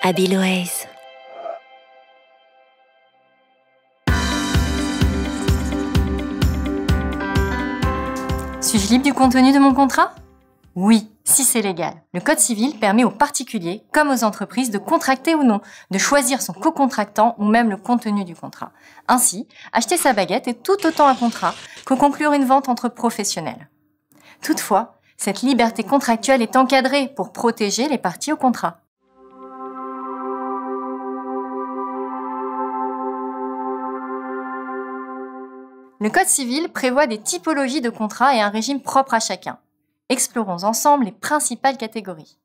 Habiloaise. Suis-je libre du contenu de mon contrat? Oui, si c'est légal. Le Code civil permet aux particuliers, comme aux entreprises, de contracter ou non, de choisir son co-contractant ou même le contenu du contrat. Ainsi, acheter sa baguette est tout autant un contrat que conclure une vente entre professionnels. Toutefois, cette liberté contractuelle est encadrée pour protéger les parties au contrat. Le Code civil prévoit des typologies de contrats et un régime propre à chacun. Explorons ensemble les principales catégories.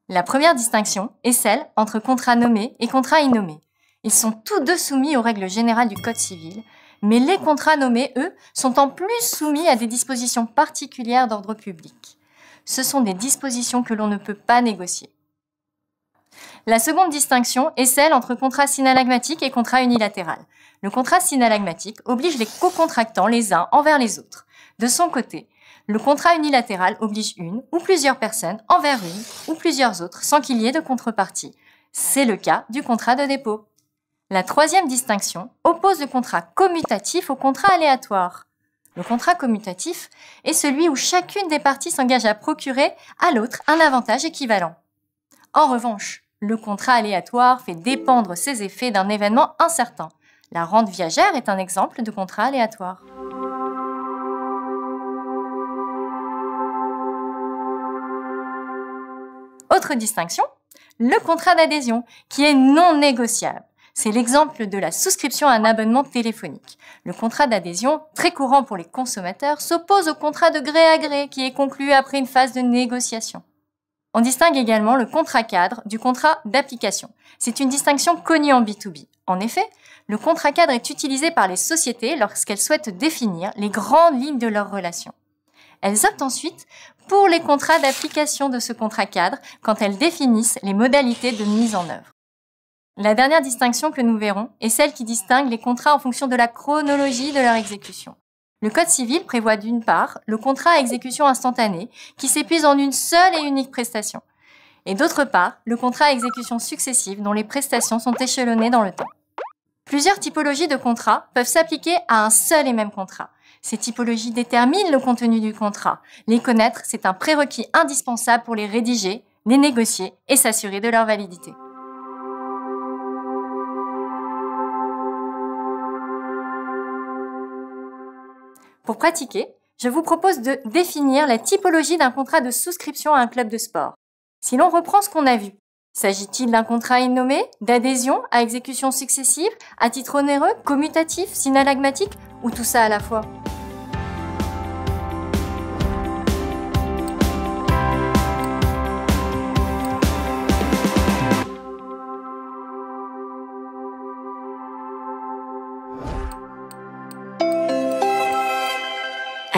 La première distinction est celle entre contrat nommé et contrat innommé. Ils sont tous deux soumis aux règles générales du Code civil, mais les contrats nommés, eux, sont en plus soumis à des dispositions particulières d'ordre public. Ce sont des dispositions que l'on ne peut pas négocier. La seconde distinction est celle entre contrat synallagmatique et contrat unilatéral. Le contrat synallagmatique oblige les co-contractants les uns envers les autres. De son côté, le contrat unilatéral oblige une ou plusieurs personnes envers une ou plusieurs autres sans qu'il y ait de contrepartie. C'est le cas du contrat de dépôt. La troisième distinction oppose le contrat commutatif au contrat aléatoire. Le contrat commutatif est celui où chacune des parties s'engage à procurer à l'autre un avantage équivalent. En revanche, le contrat aléatoire fait dépendre ses effets d'un événement incertain. La rente viagère est un exemple de contrat aléatoire. Autre distinction, le contrat d'adhésion, qui est non négociable. C'est l'exemple de la souscription à un abonnement téléphonique. Le contrat d'adhésion, très courant pour les consommateurs, s'oppose au contrat de gré à gré, qui est conclu après une phase de négociation. On distingue également le contrat cadre du contrat d'application. C'est une distinction connue en B2B. En effet, le contrat cadre est utilisé par les sociétés lorsqu'elles souhaitent définir les grandes lignes de leur relation. Elles optent ensuite pour les contrats d'application de ce contrat cadre quand elles définissent les modalités de mise en œuvre. La dernière distinction que nous verrons est celle qui distingue les contrats en fonction de la chronologie de leur exécution. Le Code civil prévoit d'une part le contrat à exécution instantanée qui s'épuise en une seule et unique prestation, et d'autre part le contrat à exécution successive dont les prestations sont échelonnées dans le temps. Plusieurs typologies de contrats peuvent s'appliquer à un seul et même contrat. Ces typologies déterminent le contenu du contrat. Les connaître, c'est un prérequis indispensable pour les rédiger, les négocier et s'assurer de leur validité. Pour pratiquer, je vous propose de définir la typologie d'un contrat de souscription à un club de sport. Si l'on reprend ce qu'on a vu, s'agit-il d'un contrat innommé, d'adhésion à exécution successive, à titre onéreux, commutatif, synallagmatique ou tout ça à la fois?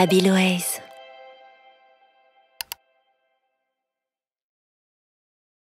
Habiloaise.